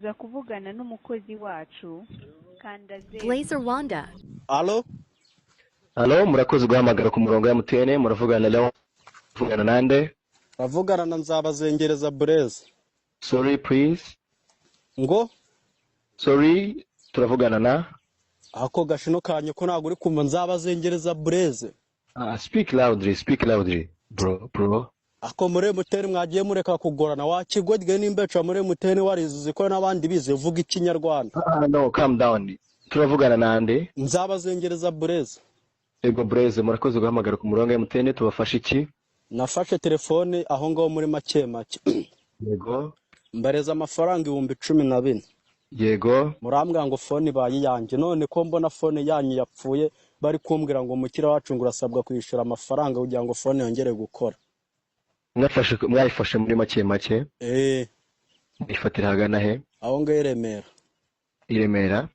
za kuvugana n'umukozi wacu kandaze Blazer Wanda. Alo? Alo, murakoze guhamagara ku murongo ya MTN, muravugana Leon, muvugana nande? Ravugana na Nzabazengereza Blaise. Sorry please. Ngo? Sorry, turavugana na? Ako gashino kanyu ko ntago uri kumva Nzabazengereza Blaise. Speak loudly, bro. Ako muri MTN mwagiye mureka kugorana wakigwedwe n'imbeca muri MTN warizuze ko nabandi bize vuga ikinyarwanda. No, calm down. Turavugana nande? Nzabazengereza Blaise. Ego Blaise, murakoze guhamagara ku murongo ya MTN, tubafasha iki? Nafashe telefone aho ngaho muri make. Yego. Mbareza amafaranga 12,000. Yego. Murambwa ngo phone bayiyange none ko mbona phone yanyu yapfuye bari kumbwira ngo mukira wacu ngo urasabwa kwishura amafaranga kugira ngo phone yongere gukora. Mwayifashe muri make? Ifatira hagana he? Aho ngaho Remera. Iremera?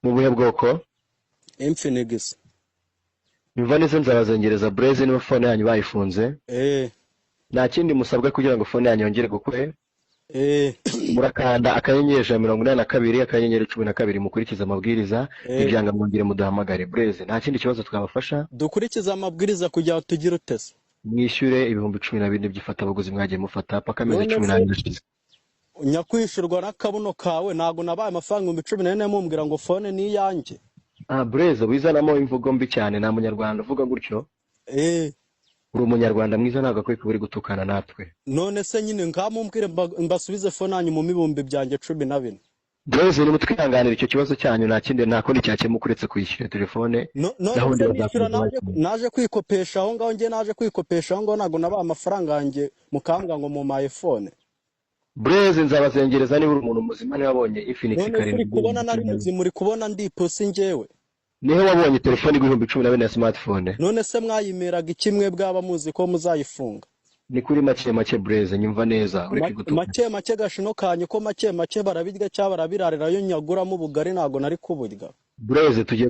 Mu buhe bwoko? Infinix. Biva neza Nzabazengereza Blaise niba phone yanyu bayifunze? Nta kindi musabwa kugira ngo phone yanyu yongere gukora? Murakanda akanyenyeri 182 akanyenyeri 12 mukurikiza amabwiriza ibyanga mwongere muduhamagare Blaise. Nta kindi kibazo twabafasha? Dukurikiza amabwiriza kugira tugira utese. Mwishyure 12,000 byifata abaguzi mwagiye mufata paka 12,000. Nyakwishurwa n'akabuno kawe nago nabaye amafaranga 14,000 mumbwira ngo phone ni yanjye. Blaise wizanamo imvugo mbi cyane na munyarwanda uvuga gutyo. Uri umunyarwanda mwiza ntago akwiye kuburi gutukana natwe. None se nyine ngamumbwire mbasubize phone yanyu mu mibumbi byanjye 14. Blaise ni mutwihanganira icyo kibazo cyanyu nta kindi nako nicyakemu kuretse kwishyura telefone. Naje kwikopesha aho ngaho nge naje kwikopesha aho ngaho nago nabaye amafaranga yanjye mukambwa ngo mu my phone. Blaise Nzabazengereza niba uri umuntu muzima ni wabonye Infinix karindwi. None kubona nari muzima uri kubona ndi posi ngewe. Niho wabonye telefone 12,000 ya smartphone. None se mwayimeraga ikimwe bwaba muzi ko muzayifunga. Ni kuri make Blaise nyumva neza ureke gutuka. Make gashino kanyu ko make barabirya cyaba barabirarira yo nyaguramo ubugari nago nari kuburya. Blaise tugiye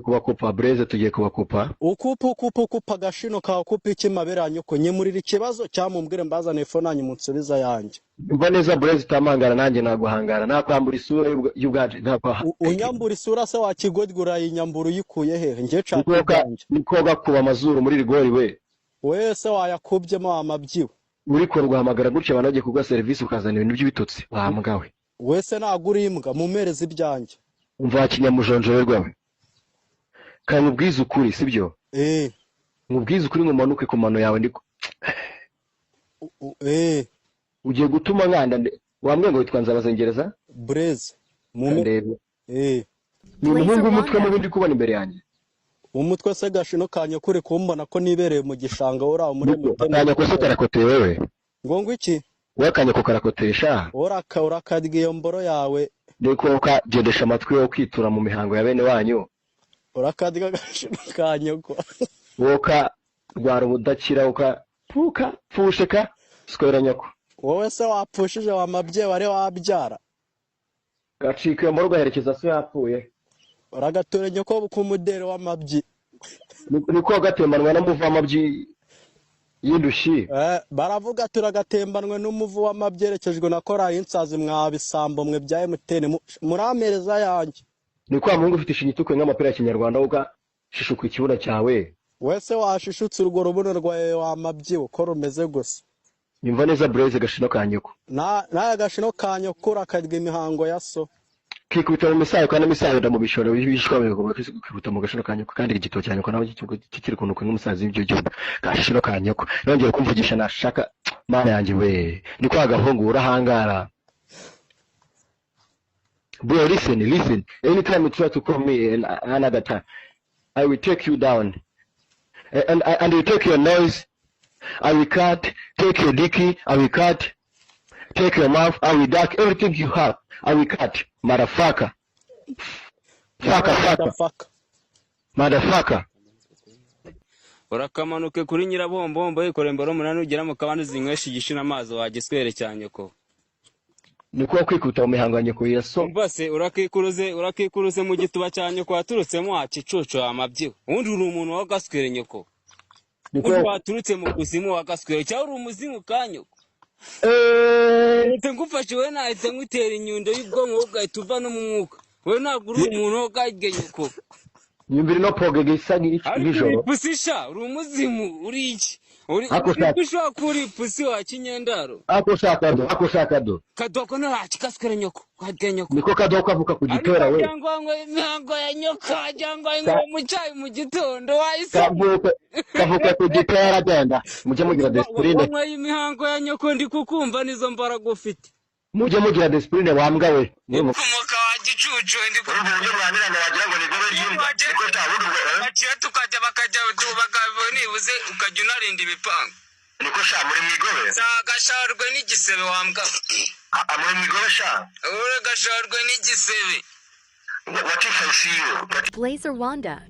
kubakupa. Ukupa gashino ka kupa ikimaberanyo ko nyemurira ikibazo cyamumbwire mbazane phone yanyu munsubiza yanjye. Nyumva neza Blaise tamangara nanjye naguhangara nakwambura isura y'ubwaje ntakwa. Unyambura isura se wakigwedgura yinyambura uyikuye hehe nge caka. Nikoga kuba amazuru muri rigori we. Wese wayakubyemo amabyiwe. Uriko rwahamagara gutya banagiye kugwa service ukazana ibintu by'ibitutsi wahambwawe. Wese nagurimbwa mumereza ibyanjye. Umva kinyamujonjore rwawe. Kandi ubwiza ukuri sibyo? Mubwiza ukuri ngo manuke ku mano yawe ndiko. Ugiye gutuma nkanda wambwe ngo witwa Nzabazengereza? Blaise. Mumurebe. Ni umuhungu umutwe mu bindi kubona imbere yanjye. Umutwe se gashino kanya kure kumbona ko nibereye mu gishanga ora muri MTN. Kanya ko sotarakoteye wewe. Ngo iki? Wakanye ko karakotesha. Urakadgiye mboro yawe. Ndiko ukagendesha amatwi yo kwitura mu mihango ya bene wanyu. Urakadiga gashino kanya ko. Woka rwara ubudakira pfusheka sikwera nyako. Wowe se wapfushije wa mabye ware wabyara. Gacika mboro gaherekeza so yapfuye. Uragature nyoko kumudere w'amabyi. Niko gatembanwa n'umuvu w'amabyi y'indushi. Baravuga turagatembanwe n'umuvu w'amabyerekejwe na korayi insazi mwabisambo mwe bya MTN muramereza yanjye. Niko amungu ufite ishinyituko nk'amapira ya Kinyarwanda uga shishuka ikibura cyawe. Wese washishutse urwo rubuno rwawe w'amabyi uko rumeze gusa. Nyumva neza Blaise gashino kanyoko. Na gashino kanyoko urakadga imihango ya so. Kikubita mu misayo kandi misayo ndamubishora bishwame ko kikubuta mu gashino kanyoko kandi igito cyanyoko naho kikiri kunuka nk'umusazi w'ibyo gihugu gashino kanyoko nongeye kumvugisha nashaka mana yanjye we ni kwa gahungu urahangara. Bro, listen. Anytime you try to call me another time, I will take you down. And you take your noise, I will cut. Take your dicky, I will cut. Take your mouth, I will duck. Everything you have, I will cut. Motherfucker. Motherfucker. Urakamanuke kuri nyirabombombo yikoremboro munani ugera mu kabandi zinywesha igishina amazi wagiswere cyane ko. Niko kwikuta mu mihanganye ko yaso. Mbase urakikuruze mu gituba cyane ko waturutsemo acicucu amabyiwe. Undi uri umuntu wagaswere nyoko. Niko waturutse mu kuzimu wagaswere cyangwa uri umuzimu kanyoko. Ete ngufashe we nahite ngutera inyundo y'ubwonko ugahita uva no mu mwuka. We ntabwo uri umuntu wo gagenye uko. Nyumvira no poge gisa nk'ijoro. Pusisha, uri umuzimu, uri iki? Uri ushaka kuri pusi wa kinyendaro. Ako shaka do. Kadoko no hakikaskere nyoko, kwadye nyoko. Niko kadoko avuka ku gitora we. Cyangwa imihango ya nyoko, cyangwa mu cyayi mu gitondo wahise. Kavuka ku gitora agenda. Mujye mugira discipline. Wanywa imihango ya nyoko ndi kukumva nizo mbaraga ufite. Mujye mugira discipline wambwa we. Kumuka wa gicucu ndi uburyo bwanirana wagira ngo ni gobe ry'imba niko tabudu bakira tukajya bakabonibuze ukajya unarinda ibipango niko sha muri migobe zagasharwe n'igisebe wambwa muri migobe sha ure gasharwe n'igisebe what if I see you Blazer Wanda